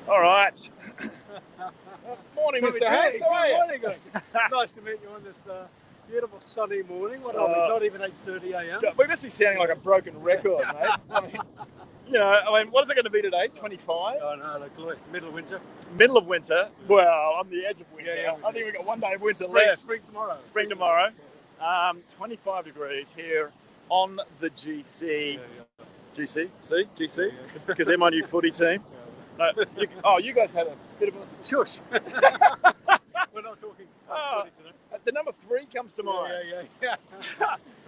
All right. Morning, Tommy Mr. G, Hanks. How are good you? morning. Nice to meet you on this beautiful sunny morning. What are we? Not even 8:30 a.m. We must be sounding like a broken record, mate. What is it going to be today? 25? Oh no, look, it's middle of winter. Middle of winter. Well, on the edge of winter. Yeah, I think we've got one day of winter spring, left. Spring tomorrow. Spring tomorrow. 25 degrees here on the GC. GC? See? GC? Because they're my new footy team. You guys had a bit of a... Shush. We're not talking footy today. The number 3 comes to mind. Yeah.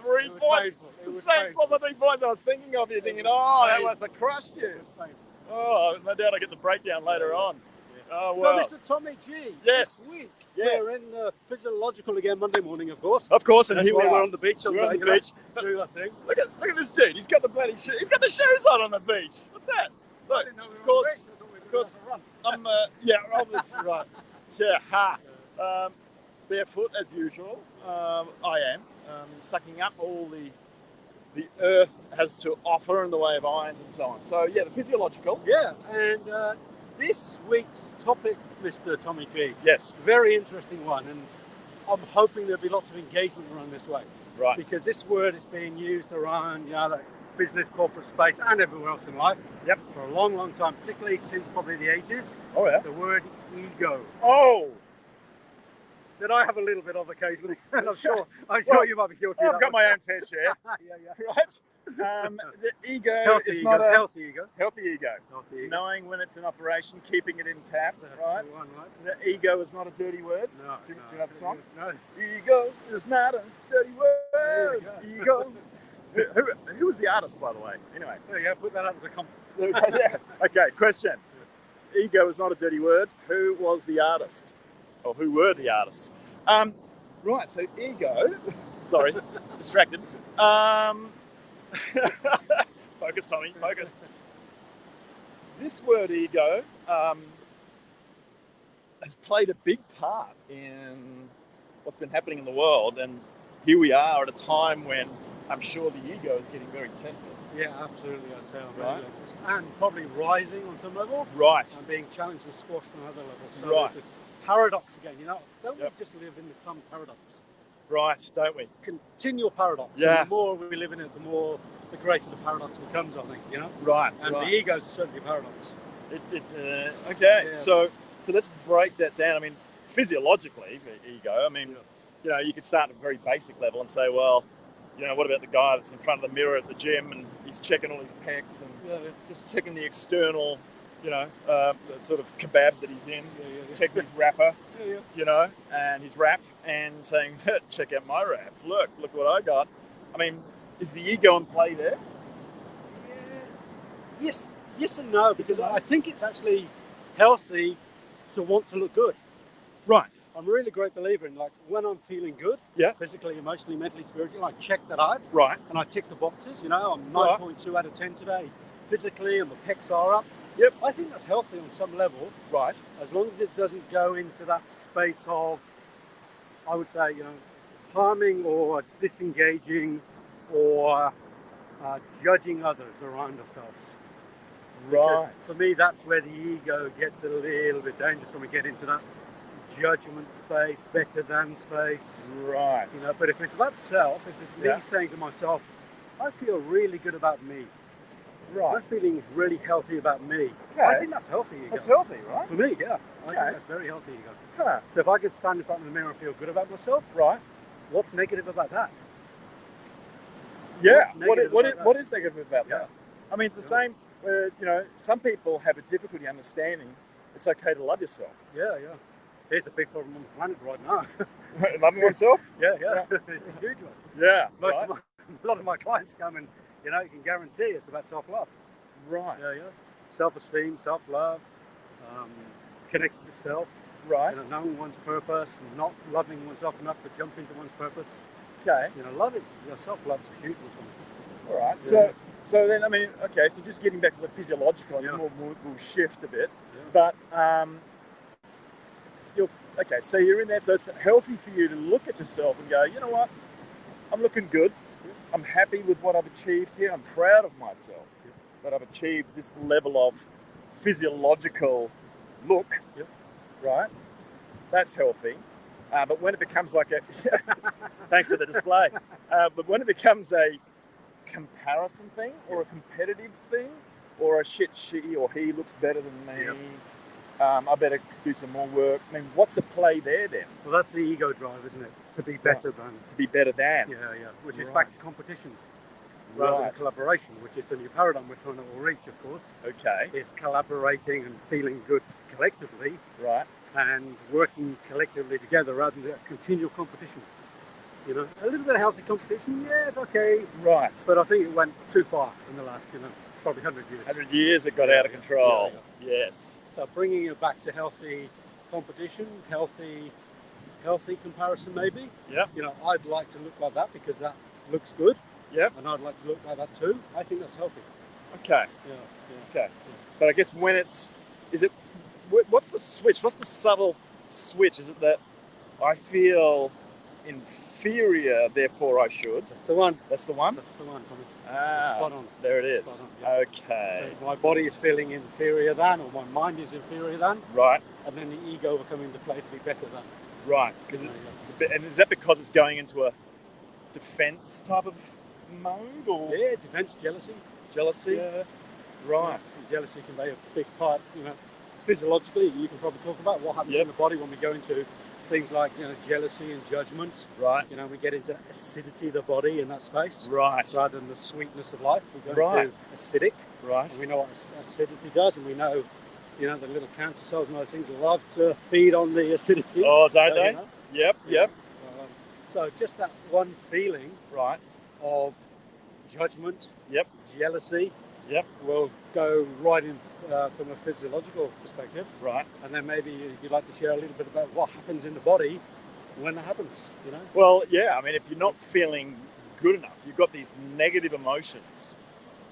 3 points. The Saints lost by 3 points. I was thinking of you, thinking, that must have crushed you. Oh, no doubt I get the breakdown later on. Oh, well. So, Mr. Tommy G, yes. This week yes. we're in Physiological again Monday morning, of course. Of course, and that's here why we are. We're on the beach. We're on the beach. Doing our thing. Look at this dude. He's got the bloody shoes. He's got the shoes on the beach. What's that? Look, of course. I'm obviously right. Yeah, barefoot as usual. I am sucking up all the earth has to offer in the way of ions and so on. So yeah, the physiological. Yeah, and this week's topic, Mr. Tommy G. Yes. Very interesting one, and I'm hoping there'll be lots of engagement around this way. Right. Because this word is being used around, the business, corporate space, and everywhere else in life. Yep. For a long, long time, particularly since probably the 80s. Oh yeah. The word ego. Oh. That I have a little bit of occasionally. I'm sure you might be guilty of that. I've got my own fair share. Yeah. Right? The ego healthy is ego. not a healthy ego. Healthy ego. Healthy ego. Knowing when it's in operation, keeping it intact, That's right? the one, right? The ego is not a dirty word. No. Do you know the song? No. Ego is not a dirty word. Ego. Who was the artist, by the way? Anyway. There you go. Put that up as a compliment. Yeah. Okay. Question. Ego is not a dirty word. Who was the artist? Or who were the artists? Right. So ego. Sorry, distracted. Focus, Tommy. Focus. This word ego has played a big part in what's been happening in the world, and here we are at a time when I'm sure the ego is getting very tested. Yeah, absolutely. I'd say right. And probably rising on some level. Right. And being challenged and squashed on other levels. So right. There's this paradox again. Don't we just live in this time of paradox? Right, don't we? Continual paradox. Yeah. And the more we live in it, the greater the paradox becomes, I think, Right. And the ego is certainly a paradox. Okay, yeah. so let's break that down. I mean, physiologically, the ego, you could start at a very basic level and say, well, what about the guy that's in front of the mirror at the gym and he's checking all his pecs and just checking the external, the sort of kebab that he's in, checking his wrapper, and his wrap and saying, check out my wrap. Look what I got. I mean, is the ego in play there? Yeah. Yes and no, because I think it's actually healthy to want to look good. Right. I'm a really great believer in, when I'm feeling good, physically, emotionally, mentally, spiritually, I check that out. Right. And I tick the boxes. I'm 9.2 out of 10 today. Physically, and my pecs are up. Yep. I think that's healthy on some level. Right. As long as it doesn't go into that space of, I would say, harming or disengaging or judging others around ourselves. Right. Because for me, that's where the ego gets a little bit dangerous when we get into that judgment space, better than space. Right. But if it's about self, if it's me saying to myself, I feel really good about me. Right. I'm feeling really healthy about me. Okay. I think that's healthy ego. That's healthy, right? For me, yeah. I think that's very healthy ego. Huh. So if I could stand in front of the mirror and feel good about myself, right? What's negative about that? Yeah. What is negative about that? I mean, it's the same. Some people have a difficulty understanding it's okay to love yourself. Yeah. Here's a big problem on the planet right now. Loving oneself? Yeah. It's a huge one. Yeah. A lot of my clients come and, you can guarantee it's about self-love. Right. Yeah. Self-esteem, self-love, connection to self. Right. Knowing one's purpose, and not loving oneself enough to jump into one's purpose. Okay. Self-love is a huge one for me. All right. Yeah. So then, so just getting back to the physiological, and then we'll shift a bit. Yeah. But so you're in there, so it's healthy for you to look at yourself and go, you know what, I'm looking good. I'm happy with what I've achieved here. I'm proud of myself that I've achieved this level of physiological look, Yep. right? That's healthy. But when it becomes like a thanks for the display. But when it becomes a comparison thing or a competitive thing or a shit, she or he looks better than me. Yep. I better do some more work. I mean, what's the play there then? Well, that's the ego drive, isn't it? To be better than. To be better than. Yeah, yeah. Which is Right. back to competition rather than Right. collaboration, which is the new paradigm we're trying to all reach, of course. Okay. Is collaborating and feeling good collectively Right. and working collectively together rather than continual competition. You know, a little bit of healthy competition, yeah, it's okay. Right. But I think it went too far in the last, probably 100 years. 100 years it got Yeah, out of control. Yes. So bringing it back to healthy competition, healthy comparison maybe. Yeah. I'd like to look like that because that looks good. Yep. And I'd like to look like that too. I think that's healthy. Okay. Yeah. Okay. But I guess what's the switch? What's the subtle switch? Is it that I feel inferior, therefore I should? That's the one. That's the one? That's the one, Tommy. Spot on. There it is. Spot on, yeah. Okay. So if my body is feeling inferior than, or my mind is inferior than, right. And then the ego will come into play to be better than. Right. And is that because it's going into a defense type of mode, or? Yeah, defense, jealousy. Jealousy? Yeah. Right. And jealousy can play a big part, physiologically. You can probably talk about what happens in the body when we go into things like, jealousy and judgment. Right. We get into acidity of the body in that space. Right. Rather than the sweetness of life, we go into acidic. Right. And we know what acidity does, and we know, the little cancer cells and those things love to feed on the acidity. Oh, don't they? Yep. So just that one feeling, right, of judgment, jealousy, will go right in from a physiological perspective. Right. And then maybe you'd like to share a little bit about what happens in the body when that happens, Well, yeah, I mean, if you're not feeling good enough, you've got these negative emotions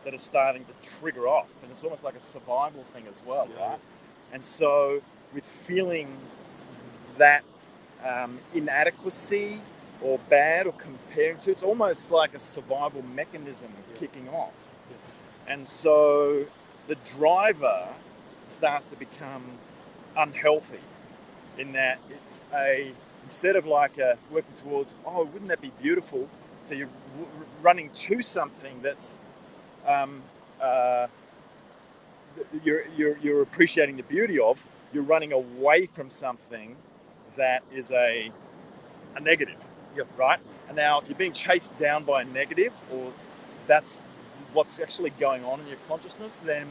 that are starting to trigger off, and it's almost like a survival thing as well, right? And so with feeling that inadequacy or bad or comparing to, it's almost like a survival mechanism kicking off. And so the driver starts to become unhealthy in that it's instead of like working towards, wouldn't that be beautiful? So you're running to something that's you're appreciating the beauty of. You're running away from something that is a negative. Right. And now, if you're being chased down by a negative, or that's what's actually going on in your consciousness, then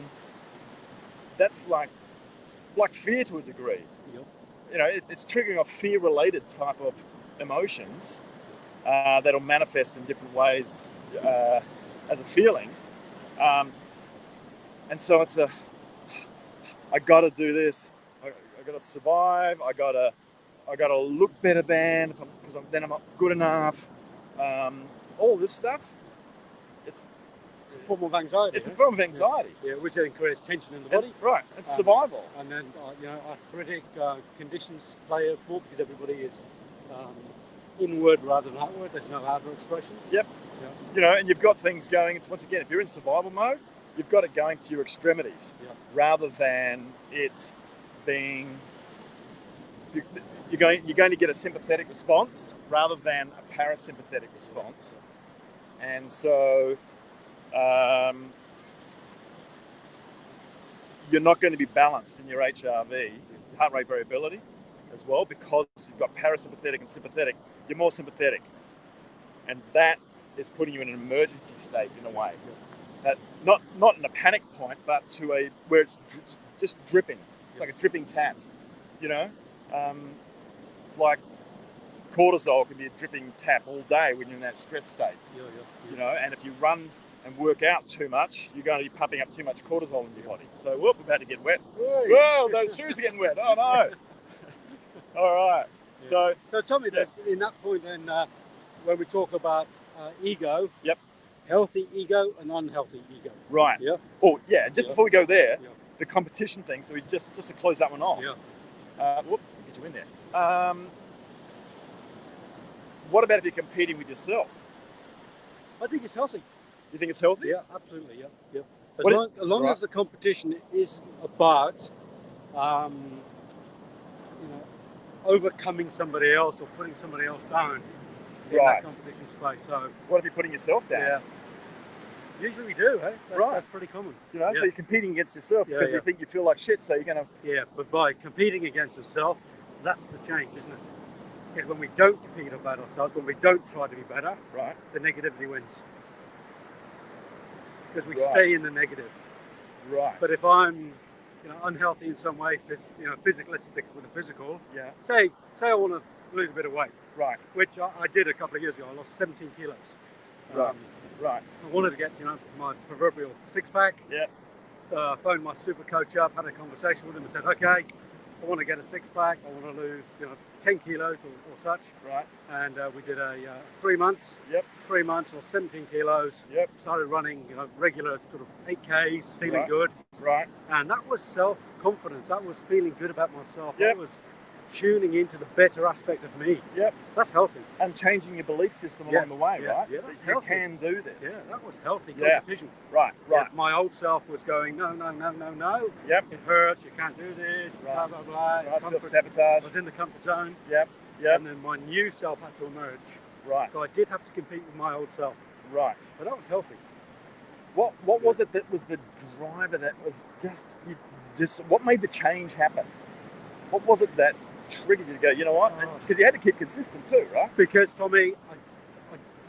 that's like fear to a degree. It's triggering off fear-related type of emotions that'll manifest in different ways as a feeling. And so it's I got to do this. I got to survive. I got to look better than, because then I'm not good enough. All this stuff. It's a form of anxiety. It's a form of anxiety. Yeah, which then creates tension in the body. Right. It's survival. And then, arthritic conditions play a part because everybody is inward rather than outward. There's no outward expression. Yep. And you've got things going. It's once again, if you're in survival mode, you've got it going to your extremities rather than it being. You're going to get a sympathetic response rather than a parasympathetic response, and so you're not going to be balanced in your HRV, heart rate variability, as well, because you've got parasympathetic and sympathetic. You're more sympathetic, and that is putting you in an emergency state in a way. That not in a panic point, but to where it's just dripping. It's like a dripping tap, It's like cortisol can be a dripping tap all day when you're in that stress state. And if you run and work out too much, you're going to be pumping up too much cortisol in your body. So, we're about to get wet. Whoa, those shoes are getting wet. Oh, no. All right. So tell me this, in that point then, when we talk about ego, healthy ego and unhealthy ego. Right. Yeah. Oh, yeah. Just before we go there, the competition thing, so we just to close that one off. Get you in there. What about if you're competing with yourself? I think it's healthy. You think it's healthy? Yeah, absolutely. Yeah. As long as the competition is about you know, overcoming somebody else or putting somebody else down in Right. that competition space. So What if you're putting yourself down? yeah, usually we do. Hey, Right. That's pretty common. You know, Yeah. so you're competing against yourself Yeah, because yeah. you think you feel like shit, so you're going to... Yeah, but by competing against yourself, that's the change, isn't it? Is when we don't compete about ourselves, when we don't try to be better, Right. the negativity wins. Because we Right. stay in the negative. Right. But if I'm, unhealthy in some way, physicalistic with the physical, Yeah. say I want to lose a bit of weight, Right. which I did a couple of years ago. I lost 17 kilos. Right. Right. I wanted to get, my proverbial six-pack. Yeah. Phoned my super coach up, had a conversation with him and said, okay, I want to get a six-pack, I want to lose 10 kilos or such. Right. And we did a 3 months. Yep. 3 months, or 17 kilos. Yep. Started running regular sort of 8Ks, feeling Right. good. Right. And that was self-confidence. That was feeling good about myself. Yep. That was tuning into the better aspect of me. Yep. That's healthy. And changing your belief system Yeah, along the way, yeah, right? yeah, That that's you healthy. can do this. Yeah, that was healthy Yeah. competition. Right. Right. Yeah, my old self was going, no, no, no, no, no. Yep. It hurts, you can't do this, Right. blah, blah, blah. Right. Comfort. Self-sabotage. I was in the comfort zone. Yep. Yep. And then my new self had to emerge. Right. So I did have to compete with my old self. Right. But that was healthy. What was it that was the driver that was just what made the change happen? What was it that triggered you to go, you know what? Because you had to keep consistent too, right? Because, Tommy,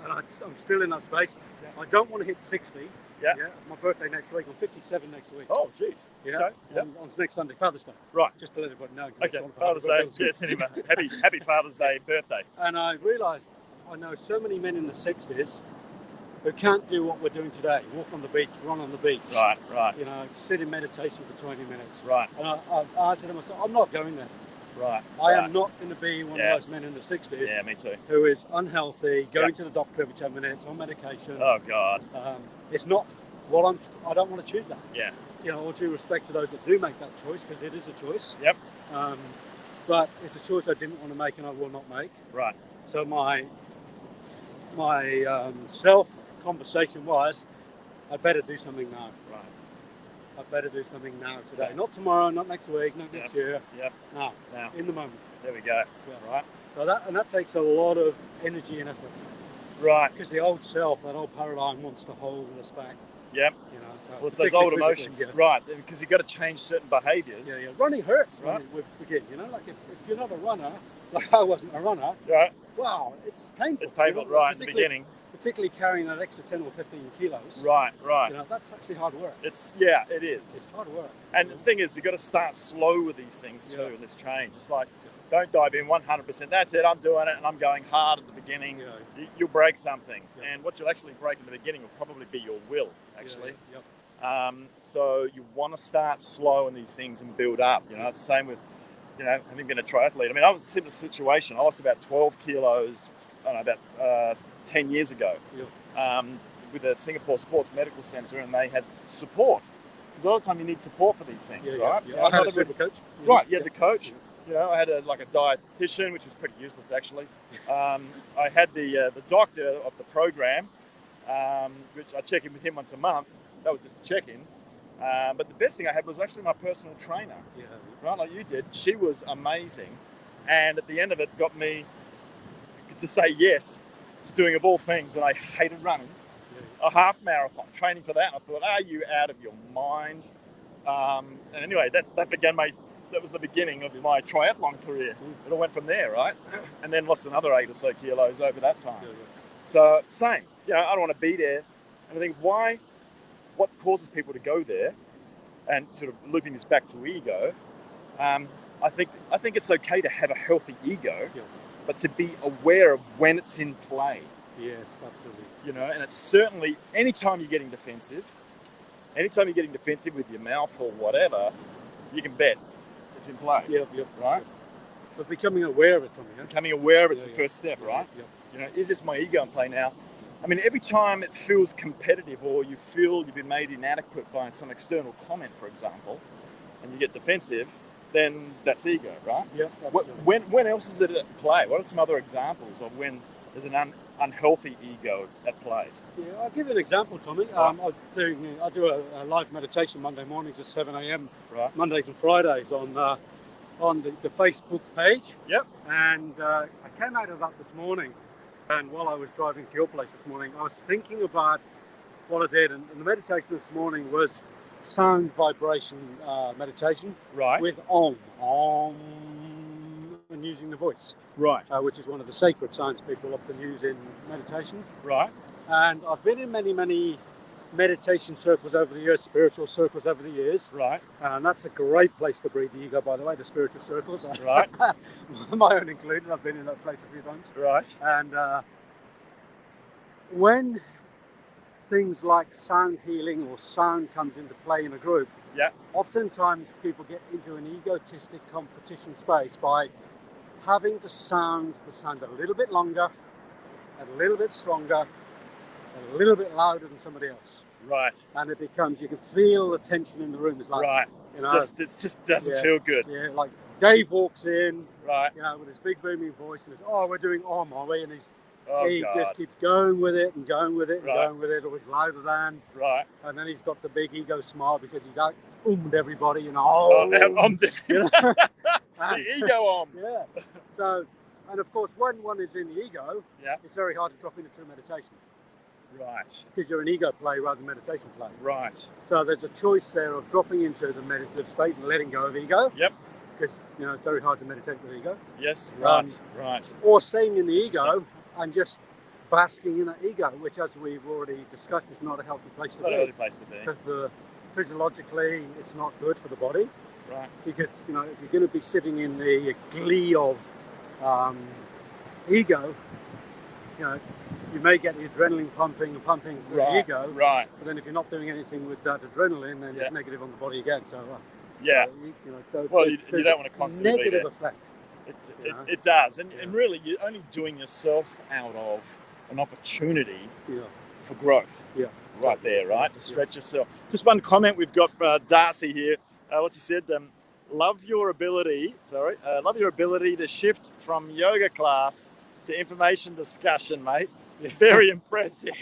I'm still in that space. Yeah. I don't want to hit 60. Yeah. My birthday next week. I'm 57 next week. Oh, jeez. Yeah. Okay. Yep. On next Sunday, Father's Day. Right. Just to let everybody know. Okay. Father's Day. Yes, anyway. Happy Father's Day birthday. And I realised I know so many men in the 60s who can't do what we're doing today. Walk on the beach, run on the beach. Right. Right. Sit in meditation for 20 minutes. Right. And I said to myself, I'm not going there. Right. I am not going to be one of those men in the 60s Yeah, me too. who is unhealthy, going to the doctor every 10 minutes, on medication. Oh, God. It's not I don't want to choose that. Yeah. All due respect to those that do make that choice, because it is a choice. Yep. But it's a choice I didn't want to make and I will not make. Right. So my self conversation was, I better do something now. Right. I better do something now today. Yeah. Not tomorrow, not next week, not next year. Yep. Now, in the moment. There we go. Yeah. Right. So that takes a lot of energy and effort. Right. Because the old self, that old paradigm, wants to hold us back. Yep. So Well, it's those old emotions, right? Because you've got to change certain behaviours. Yeah. Running hurts, right? When we begin. Like if you're not a runner, like I wasn't a runner. Right. Wow, it's painful. It's painful, right, in the beginning. Particularly carrying that extra 10 or 15 kilos. Right. Right. That's actually hard work. It is. It's hard work. And the thing is, you've got to start slow with these things too, in this change. It's like, don't dive in 100%. That's it, I'm doing it, and I'm going hard at the beginning. Yeah. You'll break something. Yeah. And what you'll actually break in the beginning will probably be your will, actually. Yep. So you want to start slow in these things and build up. It's the same with, having been a triathlete. I mean, I was in a similar situation. I lost about 12 kilos, about 10 years ago. Yep. With the Singapore Sports Medical Centre, and they had support. Because a lot of the time you need support for these things, right? Yeah. I had a super coach. Right, you had the coach. I had a dietitian, which was pretty useless actually. I had the doctor of the program, which I check in with him once a month. That was just a check-in. But the best thing I had was actually my personal trainer, right, like you did. She was amazing, and at the end of it, got me to say yes to doing, of all things, when I hated running, a half marathon, training for that. And I thought, are you out of your mind? And anyway, that was the beginning of my triathlon career. It all went from there, right? And then lost another 8 or so kilos over that time. So same, I don't want to be there. And I think what causes people to go there, and sort of looping this back to ego, I think it's okay to have a healthy ego, but to be aware of when it's in play. Yes, absolutely. And it's certainly anytime you're getting defensive with your mouth or whatever, you can bet it's in play. Yep. Right? But becoming aware of it, Tommy. Becoming aware of it's the first step, right? Yep. Is this my ego in play now? I mean, every time it feels competitive or you feel you've been made inadequate by some external comment, for example, and you get defensive, then that's ego, right? Yep. When else is it at play? What are some other examples of when there's an unhealthy ego at play? Yeah, I'll give you an example, Tommy. Right. I do a live meditation Monday mornings at 7 a.m. Right. Mondays and Fridays on the Facebook page. Yep. And I came out of that this morning, and while I was driving to your place this morning, I was thinking about what I did, and the meditation this morning was sound vibration meditation Right. with Om, and using the voice, Right. which is one of the sacred sounds people often use in meditation. Right. And I've been in many meditation circles over the years, spiritual circles over the years. Right. And that's a great place to breed the ego, by the way, the spiritual circles. Right. My own included. I've been in that place a few times. Right. And when things like sound healing or sound comes into play in a group, Yeah. oftentimes people get into an egotistic competition space by having to sound the sound a little bit longer, a little bit stronger, a little bit louder than somebody else. Right. And it becomes, you can feel the tension in the room. It's like, Right. you know, It just doesn't feel good. Yeah, like Dave walks in, Right. you know, with his big booming voice and he's, oh, we're doing Om, are we? And Oh, he God. just keeps going with it and going with it and Right. going with it, always louder than. Right. And then he's got the big ego smile because he's out ummed everybody, you know. I'm you know? the ego on. Yeah. So, and of course, when one is in the ego, Yeah. it's very hard to drop into true meditation Right. because you're an ego play rather than meditation play. Right. So there's a choice there of dropping into the meditative state and letting go of ego. Yep. Because, you know, it's very hard to meditate with ego. Yes. Right. Right. Or staying in the ego and just basking in that ego, which, as we've already discussed, is not a healthy place It's to not be. a healthy place to be. Because physiologically, it's not good for the body. Right. Because, you know, if you're going to be sitting in the glee of ego, you know, you may get the adrenaline pumping and pumping through the ego. Right. But then if you're not doing anything with that adrenaline, then it's negative on the body again. So, Yeah. you know, so Well, you there's don't want to constantly be negative there. effect. It does. And really, you're only doing yourself out of an opportunity Yeah. for growth. Yeah. Right there, right? To stretch yourself. Just one comment. We've got Darcy here. What's he said? Love your ability to shift from yoga class to information discussion, mate. Yeah. Very impressive.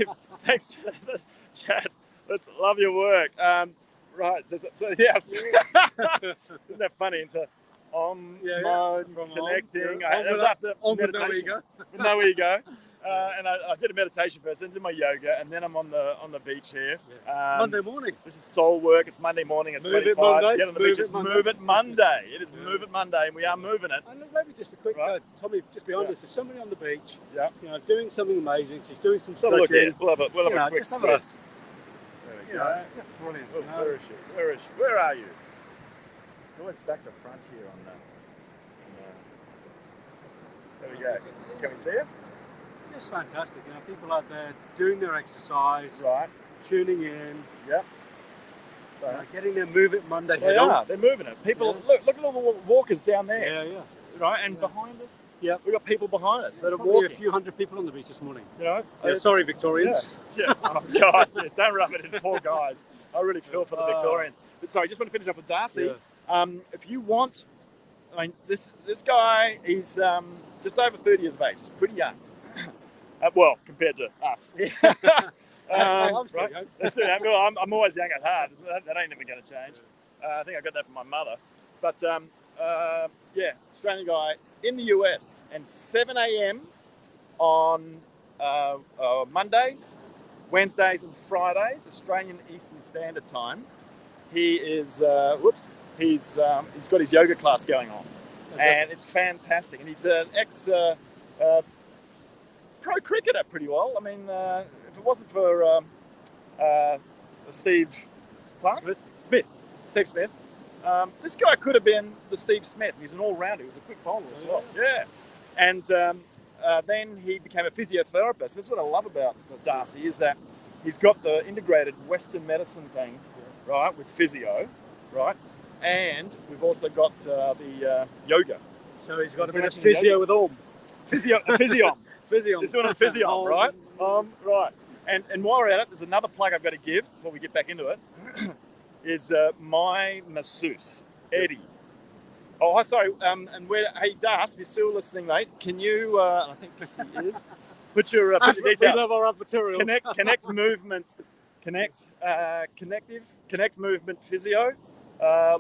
Thanks for the chat. Let's love your work. Right. So yeah. Isn't that funny? It's a mode, From connecting. Om, That was after with no meditation. ego. With no ego. And I did a meditation first, then did my yoga, and then I'm on the beach here. Monday morning. This is soul work. It's Monday morning. It's Move it 25. Monday, Get on the move beach. it It's Monday. Move It Monday. It is Move It Monday, and we are moving it. And maybe just a quick Right. Tommy, just behind Yeah. us, there's somebody on the beach, Yeah. you know, doing something amazing. She's doing some Let's have a look stretching. here. We'll have You know, a quick just have a look. squeeze. There we You go. know, just brilliant. Oh, you know. where is she? Where is she? Where are you? It's always back to front here on the. There we go. Can we see her? Just fantastic. You know, people out there doing their exercise, Right. tuning in, Yep. you know, getting their Move It Monday They head on. are. They're moving it. People, Yeah. look at all the walkers down there. Yeah, yeah. Right, and Yeah. behind us, Yep. we've got people behind us that are Probably walking. a few hundred people on the beach this morning. You know, Yeah, sorry, Victorians. Yeah. Oh God, yeah, don't rub it in, poor guys. I really feel for the Victorians. But sorry, just want to finish up with Darcy. If you want, I mean, this guy, he's just over 30 years of age. He's pretty young. Well, compared to us. I'm still right? young. That's it. Well, I'm always young at heart. That ain't never going to change. I think I got that from my mother. But yeah, Australian guy in the US, and 7 a.m. on Mondays, Wednesdays, and Fridays, Australian Eastern Standard Time. He is he's got his yoga class going on, and it's fantastic. And he's an ex pro cricketer, pretty well. I mean, if it wasn't for Steve Smith, this guy could have been the Steve Smith. He's an all-rounder. He was a quick bowler as well. Yeah. And then he became a physiotherapist. That's what I love about Darcy, is that he's got the integrated Western medicine thing, right, with physio, right? And we've also got the yoga. So he's got a He's bit of been physio with Om. Physion. Physio. He's doing a physio, right? Right. And while we're at it, there's another plug I've got to give before we get back into it. Is my masseuse, Eddie. Oh, sorry. And hey, Das, if you're still listening, mate, can you? I think he is. put your We details. love our materials. Connect movement, connect movement physio.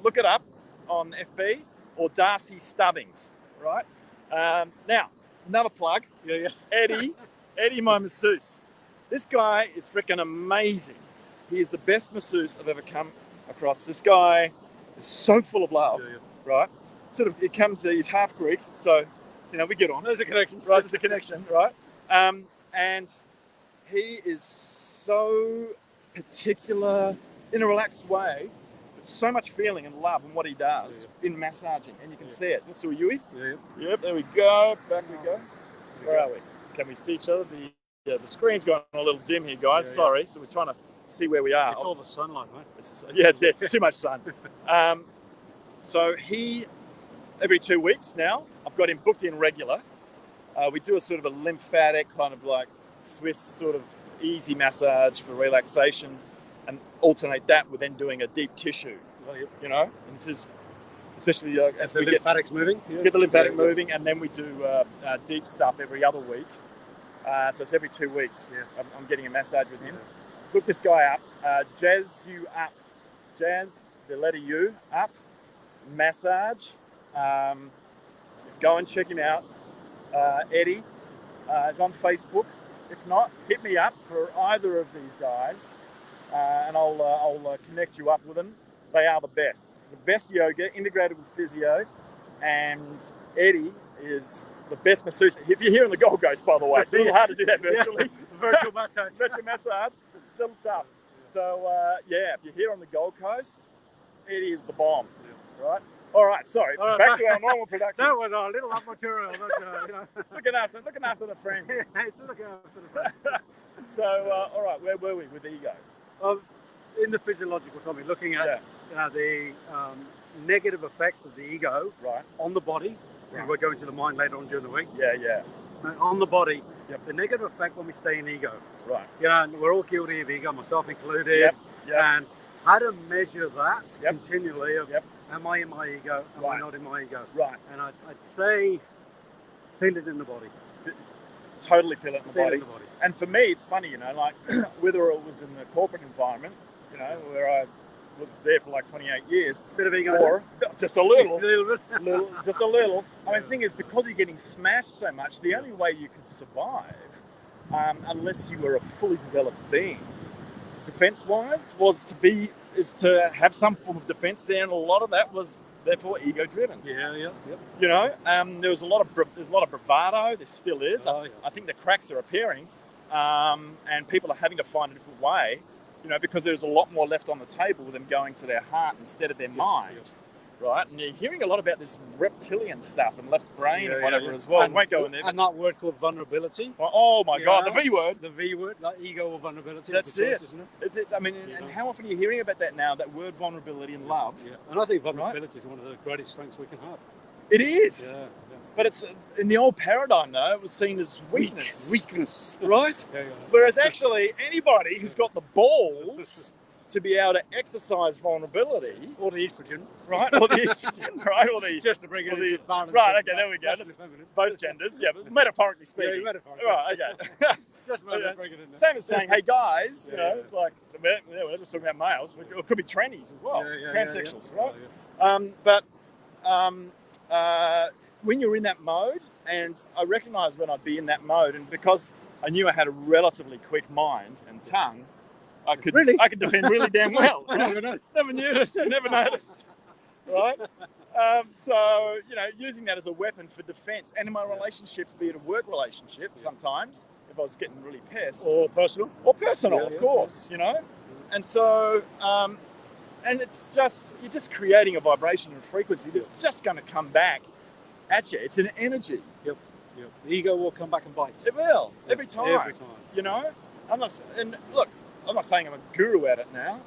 Look it up on FB or Darcy Stubbings. Right now, another plug. Yeah. Eddie, my masseuse. This guy is freaking amazing. He is the best masseuse I've ever come across. This guy is so full of love. Yeah. Right? Sort of, he's half Greek, so we get on. There's a connection. Right, there's a connection, right? And he is so particular in a relaxed way, but so much feeling and love in what he does in massaging, and you can see it. So Yui? Yeah. Yep, there we go. Back we go. Where are we? Can we see each other? The screen's gone a little dim here, guys. Sorry. So we're trying to see where we are. It's all the sunlight, mate. It's too much sun. So he, every 2 weeks now, I've got him booked in regular. We do a sort of a lymphatic kind of like Swiss sort of easy massage for relaxation, and alternate that with then doing a deep tissue. And this is especially as the we lymphatics moving. Get the lymphatic moving, and then we do deep stuff every other week. So it's every 2 weeks. I'm getting a massage with him. Look this guy up. Jazz you up. Jazz, the letter U, up. Massage. Go and check him out. Eddie is on Facebook. If not, hit me up for either of these guys, and I'll connect you up with them. They are the best. It's the best yoga integrated with physio, and Eddie is the best masseuse. If you're here in the Gold Coast, by the way, it's a little hard to do that virtually. Virtual massage. Virtual massage. It's still tough. So if you're here on the Gold Coast, Eddie is the bomb. Right? All right, sorry. Back to our normal production. That was a little up material. Looking after the friends. Looking after the friends. So, all right, where were we with ego? In the physiological topic, looking at the negative effects of the ego on the body. Right. We're going to the mind later on during the week. Yeah. On the body, the negative effect when we stay in ego. Right. And we're all guilty of ego, myself included. And how to measure that continually of am I in my ego? Am I not in my ego? Right. And I'd say feel it in the body. Totally feel it in the body. And for me, it's funny, like whether it was in the corporate environment, where I was there for like 28 years. Bit of ego. Or just a little. Just a little. I mean, the thing is, because you're getting smashed so much, the only way you could survive, unless you were a fully developed being, defense-wise, is to have some form of defense there, and a lot of that was therefore ego-driven. There's a lot of bravado. There still is. I think the cracks are appearing, and people are having to find a different way. Because there's a lot more left on the table with them going to their heart instead of their mind, right? And you're hearing a lot about this reptilian stuff and left brain and whatever as well. And won't go in there. And that word called vulnerability. Oh my God, the V word. The V word, like ego or vulnerability. That's it, isn't it? And how often are you hearing about that now, that word vulnerability and love? Yeah. And I think vulnerability is one of the greatest strengths we can have. It is. Yeah. But it's in the old paradigm, though, it was seen as weakness, right? Whereas actually, anybody who's got the balls to be able to exercise vulnerability, or the estrogen, right? Or the estrogen, right? Or the just to bring it into balance. Right? Okay, there we go. That's both genders, but metaphorically speaking. Yeah, metaphorically. Right. Okay. Just bring it in there. Same as saying, "Hey guys," it's like we're just talking about males. It could be trannies as well, transsexuals, right? When you're in that mode, and I recognised when I'd be in that mode, and because I knew I had a relatively quick mind and tongue, I could defend really damn well. Right? Never noticed, right? So using that as a weapon for defence, and in my relationships, be it a work relationship, sometimes if I was getting really pissed, or personal, of course, and so. And it's just, you're just creating a vibration and frequency that's just going to come back at you. It's an energy. Yep. The ego will come back and bite. It will. Every time. I'm not saying I'm a guru at it now.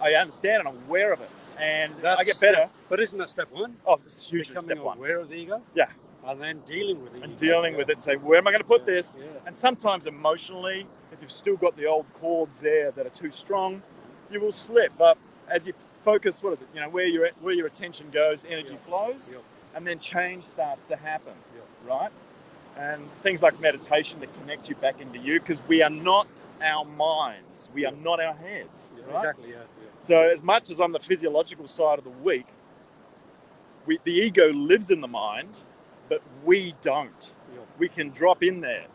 I understand and I'm aware of it. And I get better. But isn't that step one? Oh, it's hugely step one. Aware of the ego? Yeah. And then dealing with it. And dealing with it and say, where am I going to put this? Yeah. And sometimes emotionally, if you've still got the old cords there that are too strong, you will slip. But as you focus, where your attention goes, energy flows, and then change starts to happen, right? and things like meditation to connect you back into you, because we are not our minds, we are not our heads. Yeah, right? exactly. Yeah. So as much as on the physiological side of the week, the ego lives in the mind, but we don't. Yeah. We can drop in there,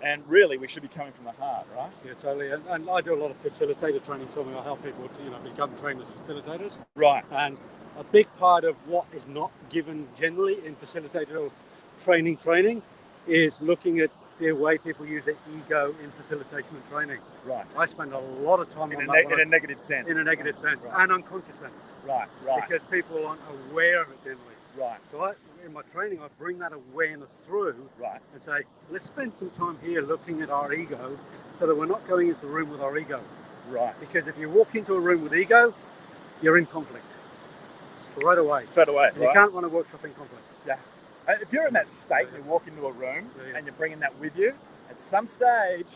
and really we should be coming from the heart, right? Yeah, totally. And I do a lot of facilitator training, so I help people to become trainers, facilitators. Right. And a big part of what is not given generally in facilitator training is looking at the way people use their ego in facilitation and training. Right. I spend a lot of time on that. In a negative sense. In a negative sense, right. and unconscious sense. Right. Because people aren't aware of it generally. Right. So in my training, I bring that awareness through and say, let's spend some time here looking at our ego so that we're not going into the room with our ego. Right. Because if you walk into a room with ego, you're in conflict. Straight away. And you can't run a workshop in conflict. Yeah. If you're in that state, you walk into a room and you're bringing that with you, at some stage,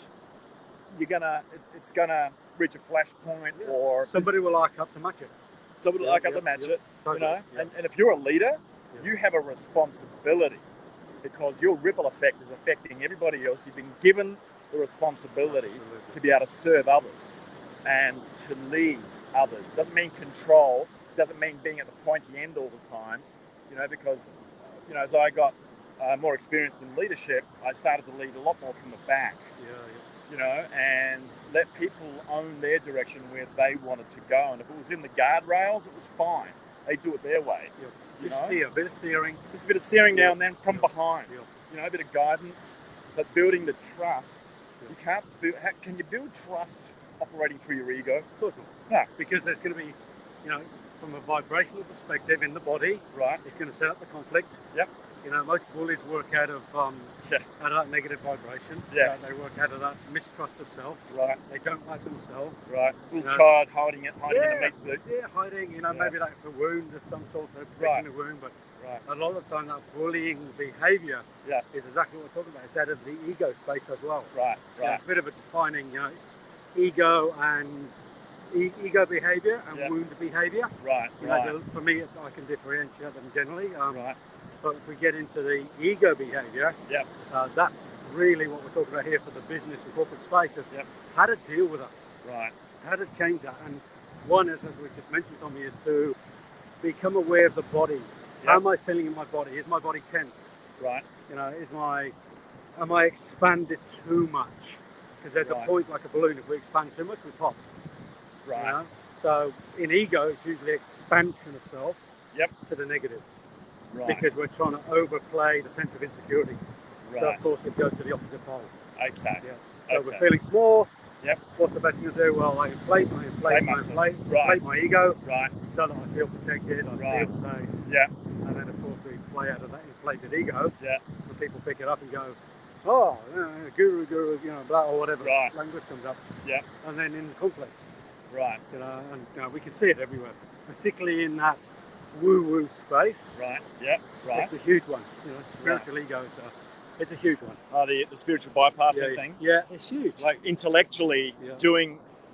it's gonna reach a flashpoint, or somebody will like up to match it. Somebody will like up to match it, totally. And if you're a leader, you have a responsibility, because your ripple effect is affecting everybody else. You've been given the responsibility to be able to serve others and to lead others. It doesn't mean control. It doesn't mean being at the pointy end all the time, because as I got more experience in leadership, I started to lead a lot more from the back. And let people own their direction where they wanted to go. And if it was in the guardrails, it was fine. They do it their way. A bit of steering. Just a bit of steering now and then from behind. A bit of guidance, but building the trust. You can't can you build trust operating through your ego? Of course not. No. Because there's going to be, from a vibrational perspective in the body, it's going to set up the conflict. Yep. Most bullies work out of that negative vibration. Yeah. They work out of that mistrust of self. Right. They don't like themselves. Right. Little child hiding in a meat suit. Yeah, hiding. Maybe that's a wound of some sort, they're protecting a wound, but a lot of the time that bullying behaviour is exactly what we're talking about. It's out of the ego space as well. Right. It's a bit of a defining, ego and ego behaviour and wound behaviour. Right. For me, I can differentiate them generally. But if we get into the ego behaviour, that's really what we're talking about here for the business and corporate space of how to deal with it. Right. How to change that. And one is, as we just mentioned, Tommy, is to become aware of the body. How am I feeling in my body? Is my body tense? Right. Am I expanded too much? Because there's a point like a balloon, if we expand too much, we pop. Right. So in ego, it's usually expansion of self to the negative. Right. Because we're trying to overplay the sense of insecurity. Right. So of course it goes to the opposite pole. Okay. So we're feeling small. Yep. What's the best thing to do? Well, I inflate my ego. Right. So that I feel protected, I feel safe. Yeah. And then of course we play out of that inflated ego. Yeah. So people pick it up and go, oh, guru, blah, or whatever language comes up. Yeah. And then in conflict. Right. And we can see it everywhere, particularly in that woo-woo space. Right. Yeah. Right. It's a huge one. Spiritual ego. It's a huge one. Oh, the spiritual bypassing thing. Yeah, it's huge. Like intellectually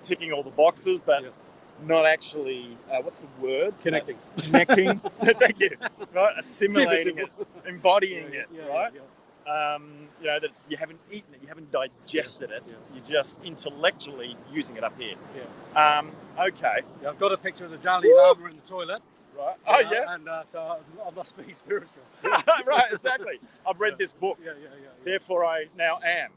ticking all the boxes, but not actually. What's the word? Connecting. Connecting. Thank you. Right. Assimilating it, embodying it. Right. Yeah. That you haven't eaten it, you haven't digested it. You're just intellectually using it up here. Yeah. Okay. Yeah, I've got a picture of the Dalai Lama in the toilet. Right. Oh yeah. And so I must be spiritual. Right. Exactly. I've read this book. Yeah. Therefore, I now am.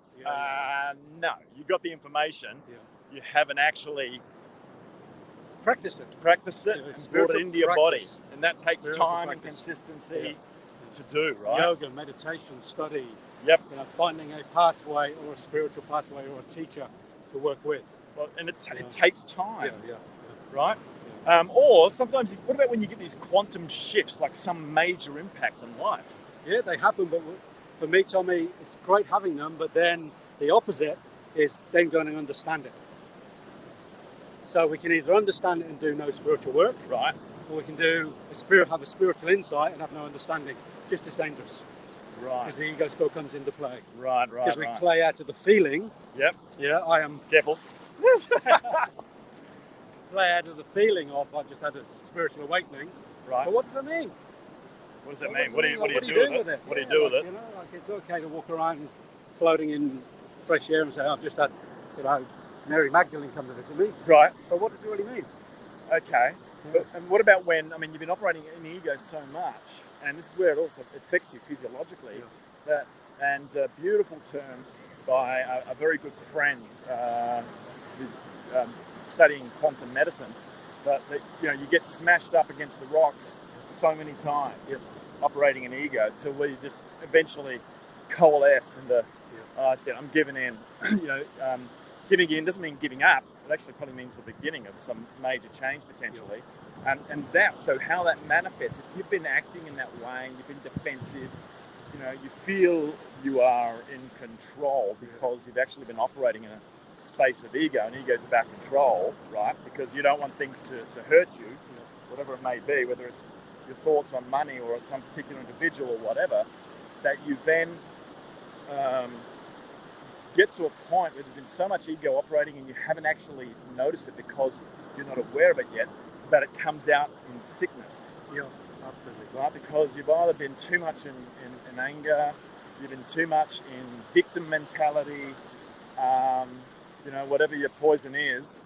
No, you got the information. Yeah. You haven't actually practiced it. And brought it into your body, and that takes spiritual time and consistency to do. Right. Yoga, meditation, study. Yep. Finding a pathway or a spiritual pathway or a teacher to work with. Well, and it takes time. Yeah. Right. Or sometimes, what about when you get these quantum shifts, like some major impact in life? Yeah, they happen, but for me, Tommy, it's great having them, but then the opposite is then going to understand it. So we can either understand it and do no spiritual work, right, or we can have a spiritual insight and have no understanding. Just as dangerous. Right. Because the ego still comes into play. Right. Because we play out of the feeling. Yep. Yeah, I am. Careful. Play out of the feeling of I just had a spiritual awakening. Right. But what does that mean? What does that Well, mean? What do you do doing with it? What do you Yeah, do with like, it? You know, like it's okay to walk around floating in fresh air and say, I've just had, you know, Mary Magdalene come to visit me. Right. But what does it really mean? Okay. Yeah. But, and what about when, I mean, you've been operating in ego so much, and this is where it also affects you physiologically, that, and a beautiful term by a very good friend who's studying quantum medicine, that you know, you get smashed up against the rocks so many times, operating in ego, till we just eventually coalesce into, that's it, I'm giving in. You know, giving in doesn't mean giving up. It actually probably means the beginning of some major change potentially. And that, so how that manifests, if you've been acting in that way and you've been defensive, you know, you feel you are in control because you've actually been operating in a space of ego, and ego's about control, right? Because you don't want things to hurt you, whatever it may be, whether it's your thoughts on money or it's some particular individual or whatever, that you then get to a point where there's been so much ego operating and you haven't actually noticed it because you're not aware of it yet, that it comes out in sickness. Yeah, absolutely. Right? Because you've either been too much in anger, you've been too much in victim mentality, you know, whatever your poison is,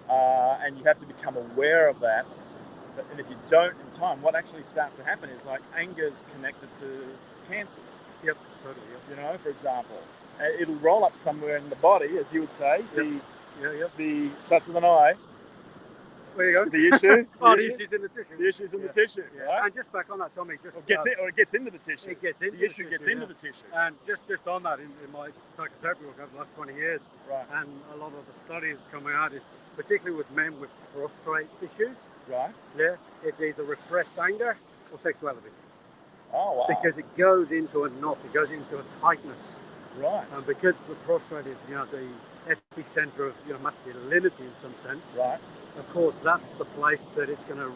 and you have to become aware of that. And if you don't in time, what actually starts to happen is, like, anger is connected to cancers. Yep, totally. Yep. You know, for example, it'll roll up somewhere in the body, as you would say. The starts with an I. Where you go? The issue. The issue's in the tissue. The issue's in the tissue. Yeah. Right? And just back on that, Tommy, just It gets into the tissue. It gets into the issue gets tissue, into the tissue. And just on that, in my psychotherapy work over the last 20 years, Right. and a lot of the studies coming out is particularly with men with prostrate issues. Right. Yeah, it's either repressed anger or sexuality. Oh wow. Because it goes into a knot, it goes into a tightness. Right. And because the prostrate is, you know, the epicenter of, you know, masculinity in some sense. Right. Of course, that's the place that it's going to,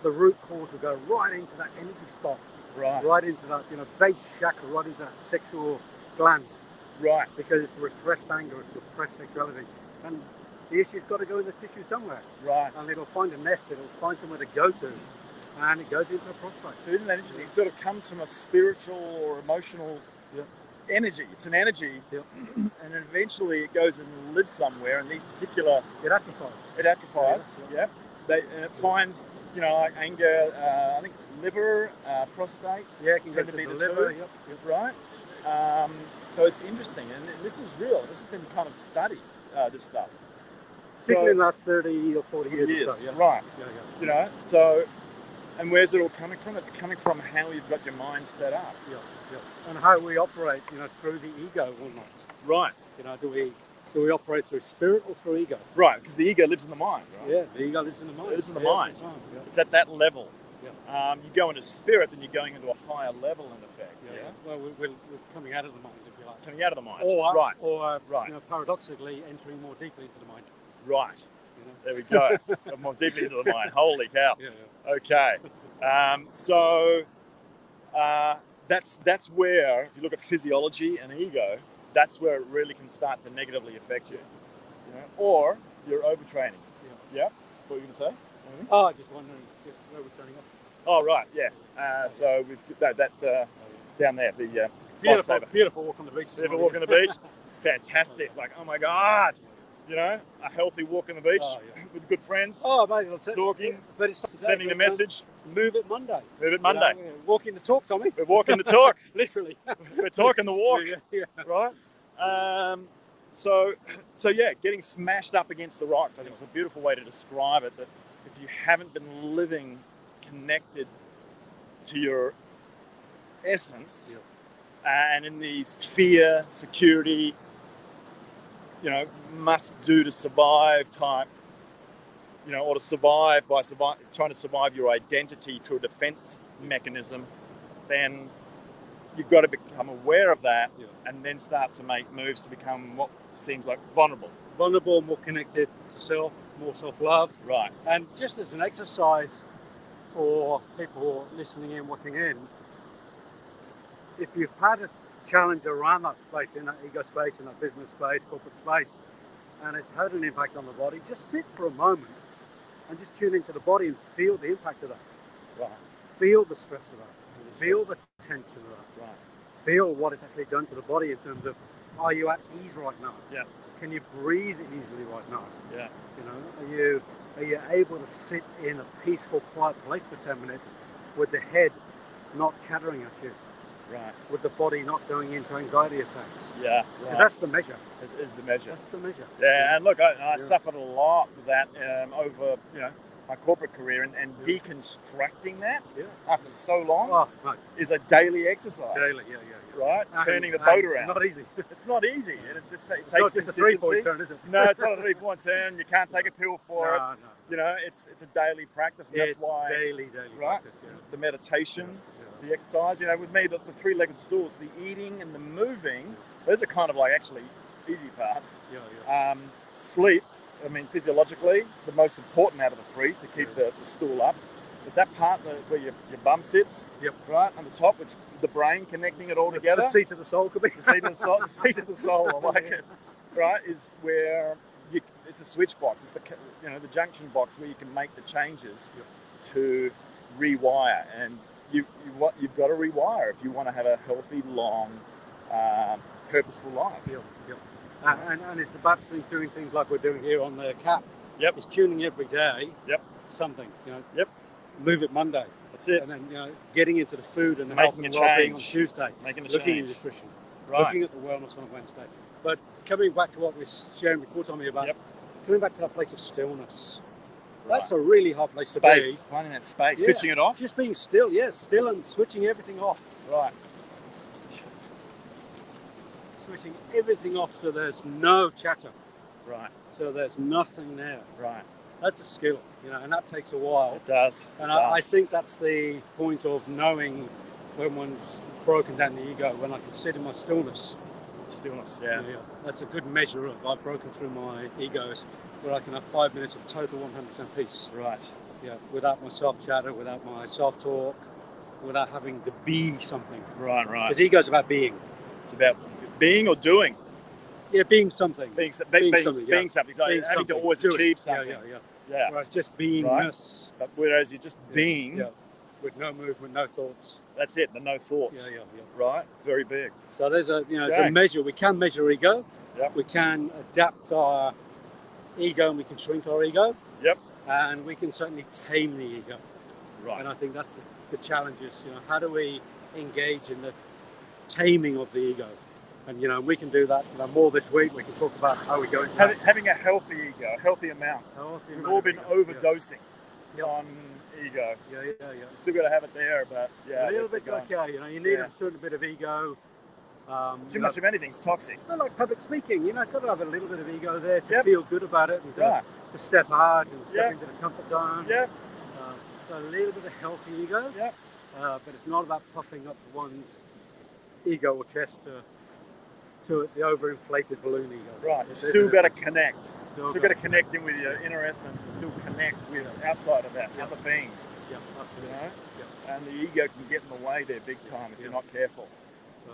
the root cause will go right into that energy spot. Right. Right into that, you know, base chakra, right into that sexual gland. Right. Because it's repressed anger, it's repressed sexuality. And the issue's got to go in the tissue somewhere. Right. And it'll find a nest, it'll find somewhere to go to. And it goes into the prostate. So isn't that interesting? It sort of comes from a spiritual or emotional energy. It's an energy, and eventually it goes and lives somewhere. And these particular, It atrophies. it atrophies. And it finds, you know, like anger. I think it's liver, prostate. Yeah, it can go tend to to be the the liver. two. Right. So it's interesting, and this is real. This has been kind of studied. This stuff. Particularly in the last 30 or 40 years. Or so, Right. Yeah. You know, so, and where's it all coming from? It's coming from how you've got your mind set up. Yeah. And how we operate, you know, through the ego or not. Right. You know, do we operate through spirit or through ego? Right, because the ego lives in the mind, right? Yeah, the ego lives in the mind. It lives in the mind. Yeah. It's at that level. Yeah. You go into spirit, then you're going into a higher level, in effect. Yeah. Well, we're coming out of the mind, if you like. Coming out of the mind. Or, right. You know, paradoxically, entering more deeply into the mind. Right. You know? There we go. More deeply into the mind. Holy cow. Yeah. Okay. So that's where, if you look at physiology and ego, that's where it really can start to negatively affect you. You know? Or you're overtraining. Yeah. What were you going to say? Oh, I just wondering where we're turning up. Oh, right. Yeah. So we've that down there, the Beautiful walk on the beach. Beautiful walk on the beach. Fantastic. It's like, oh my God. You know, a healthy walk on the beach with good friends. Oh, mate, it'll talking, but it's sending the message. Move it Monday. Move it Monday. You know, walking the talk, Tommy. We're walking the talk. Literally. We're talking the walk. Yeah. Right? So yeah, getting smashed up against the rocks, I think it's a beautiful way to describe it, that if you haven't been living connected to your essence, and in these fear, security, you know, must do to survive type, you know, or to survive by trying to survive your identity through a defense mechanism, then you've got to become aware of that and then start to make moves to become what seems like vulnerable. Vulnerable, more connected to self, more self-love. Right. And just as an exercise for people listening in, watching in, if you've had a challenge around that space, in that ego space, in that business space, corporate space, and it's had an impact on the body, just sit for a moment and just tune into the body and feel the impact of that. Right. Feel the stress of that. feel stress. the tension of that. Right. Feel what it's actually done to the body in terms of, are you at ease right now? Yeah. Can you breathe easily right now? Yeah. You know, are you able to sit in a peaceful, quiet place for 10 minutes with the head not chattering at you, Right. with the body not going into anxiety attacks? Yeah. Because Right. that's the measure. It is the measure. That's the measure. Yeah, and look, I Yeah. suffered a lot with that over my corporate career, and Yeah. deconstructing that Yeah. after so long Oh, right. is a daily exercise. Daily, yeah. Right, And- turning the boat and around. Not easy. It's not easy, and it It's takes not just a 3-point consistency. turn, is it? No, it's not a 3-point turn. You can't take a pill for it. No. You know, it's a daily practice, and that's It's why daily right? practice, yeah. the meditation, Yeah. the exercise. You know, with me, the three-legged stools, the eating and the moving, those are kind of like actually easy parts. Yeah. Sleep, I mean, physiologically, the most important out of the three to keep the stool up. But that part where your bum sits, Yep. right, on the top, which the brain connecting it all together, The seat of the soul could be. the seat of the soul, I like it, right, is where it's the switch box. It's the junction box where you can make the changes to rewire, and you've got to rewire if you want to have a healthy, long, purposeful life. Yep. And it's about doing things like we're doing here on the cap. Yep. It's tuning every day. Yep. Something, you know. Yep. Move it Monday. That's it. And then, getting into the food and the Making health and a well-being on change. Tuesday. Making a looking change. at nutrition. Right. Looking at the wellness on Wednesday. But coming back to what we were sharing before, Tommy, about coming back to that place of stillness. Right. That's a really hard place Space. to be. Finding that space. Yeah. Switching it off. Just being still, still and switching everything off. Right. Switching everything off so there's no chatter. Right. So there's nothing there. Right. That's a skill, and that takes a while. It does. And I think that's the point of knowing when one's broken down the ego, when I can sit in my stillness. Stillness, yeah. That's a good measure of I've broken through my egos, where I can have 5 minutes of total 100% peace. Right. Yeah, without my self-chatter, without my self-talk, without having to be something. Right. Because ego's about being. It's about being or doing. Yeah, being something. Being something. Being Having something. to always Do it. achieve something. Yeah. Whereas just beingness. But whereas you're just being. Yeah. With no movement, no thoughts. That's it. The no thoughts. Yeah. Right. Very big. So there's it's a measure. We can measure ego. Yep. We can adapt our ego, and we can shrink our ego. Yep. And we can certainly tame the ego. Right. And I think that's the challenge is, how do we engage in the taming of the ego? And, we can do that more this week. We can talk about how we go into that. Having a healthy ego, a healthy amount. We've all been overdosing on ego. Yeah. You still got to have it there, but a little bit's okay. You need a certain bit of ego. Too much of anything's toxic. Not like public speaking, got to have a little bit of ego there to feel good about it and to step out and step into the comfort zone. Yeah. So a little bit of healthy ego. Yeah. But it's not about puffing up one's ego or chest to the overinflated balloon ego. Right. You still got to connect. Still got to connect in with your inner essence and still connect with outside of that other beings. Yeah, absolutely. And the ego can get in the way there big time if you're not careful.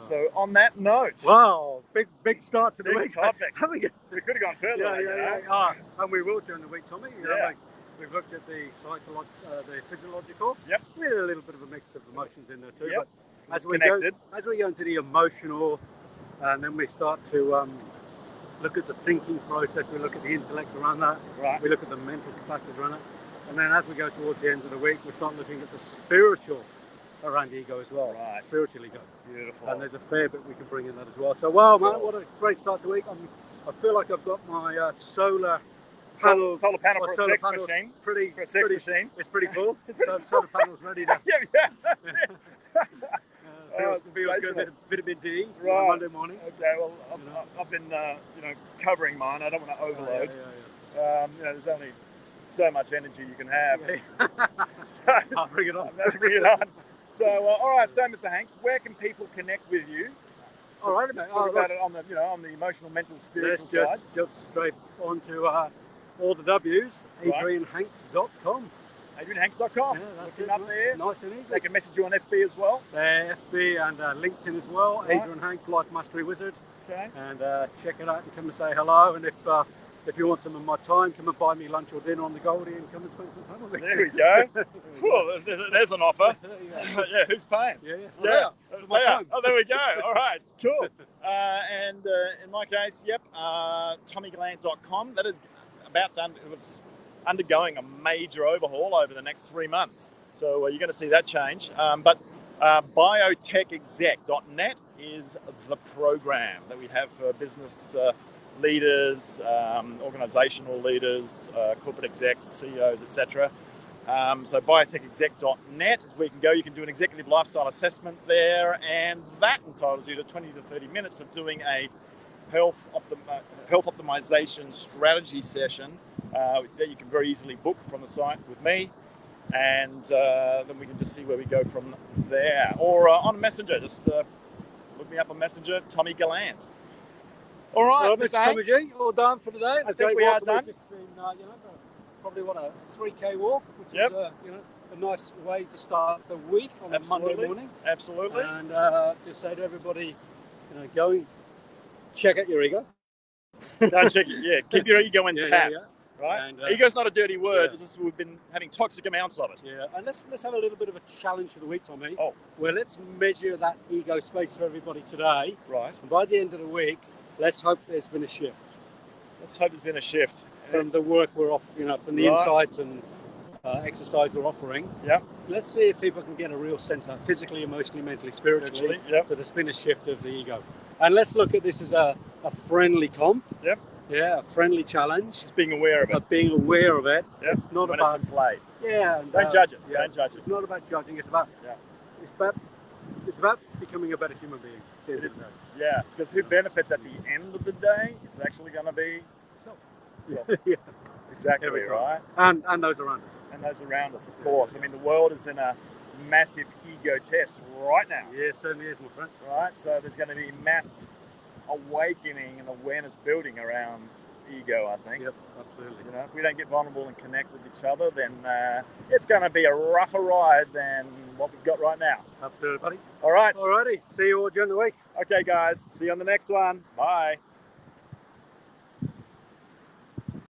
So on that note, wow, big start to the big week. topic. We could have gone further. And we will during the week, Tommy. We've looked at the physiological. Yep. We had a little bit of a mix of emotions in there too. Yep. But as we go into the emotional, and then we start to look at the thinking process, we look at the intellect around that. Right. We look at the mental capacity around that. And then as we go towards the end of the week, we start looking at the spiritual around ego as well. Right. Spiritual ego. Beautiful. And there's a fair bit we can bring in that as well. So, wow, man, what a great start to the week. I feel like I've got my solar panel for a sex machine. Machine. It's pretty full. So solar panels ready to. That's it. Feels good. Vitamin D right. on Monday morning. Okay, well, I've been covering mine. I don't want to overload. There's only so much energy you can have. So I'll bring it on. Bring it on. So, all right. So, Mr. Hanks, where can people connect with you? All right, mate. Talk about it on the emotional, mental, spiritual side. Let's just jump straight onto all the W's. AdrianHanks.com. AdrianHanks.com. Yeah, that's Look it, up there. Nice and easy. They can message you on FB as well. FB and LinkedIn as well. Right. Adrian Hanks, Life Mastery Wizard. Okay. And check it out and come and say hello. And if if you want some of my time, come and buy me lunch or dinner on the Goldie and come and spend some time with me. There we go. Phew, there's an offer. Yeah, who's paying? Yeah. Yeah, For my they are. time. Oh, there we go. All right, cool. And in my case, yep, TommyGallant.com. That is about to it's undergoing a major overhaul over the next 3 months. So you're going to see that change. But biotechexec.net is the program that we have for business leaders, organizational leaders, corporate execs, CEOs, etc. So biotechexec.net is where you can go. You can do an executive lifestyle assessment there, and that entitles you to 20 to 30 minutes of doing a health optimization strategy session that you can very easily book from the site with me, and then we can just see where we go from there. Or on Messenger, just look me up on Messenger, Tommy Gallant. All right, Well, Mr. Tommy G, all done for today. I think we are done. We've just been, probably a 3K walk, which Yep. is a nice way to start the week on a Monday morning. Absolutely. And just say to everybody, go and check out your ego. Don't check it. Yeah, keep your ego intact. Right? And, ego's not a dirty word. It's just we've been having toxic amounts of it. Yeah, and let's have a little bit of a challenge for the week, Tommy. Oh. Where let's measure that ego space for everybody today. Right. And by the end of the week, let's hope there's been a shift. Let's hope there's been a shift. From the work we're off, from the insights and exercise we're offering. Yeah. Let's see if people can get a real sense of physically, emotionally, mentally, spiritually. Yep. So there's been a shift of the ego. And let's look at this as a friendly comp. Yep. Yeah, a friendly challenge. Just being aware of it. But being aware of it. Yep. It's not when about it's in play. Yeah. And, don't judge it. Yeah, don't judge it. It's not about judging. It's about it's about becoming a better human being. It is. Yeah. Because who benefits at the end of the day? It's actually going to be self. Yeah. Exactly right. And those around us. And those around us, of course. I mean, the world is in a massive ego test right now. Yeah, it certainly is, my friend. Right. So there's going to be mass awakening and awareness building around ego, I think. Yep, absolutely. If we don't get vulnerable and connect with each other, then it's going to be a rougher ride than what we've got right now. Absolutely, buddy. All right. Alrighty. See you all during the week. Okay, guys. See you on the next one. Bye.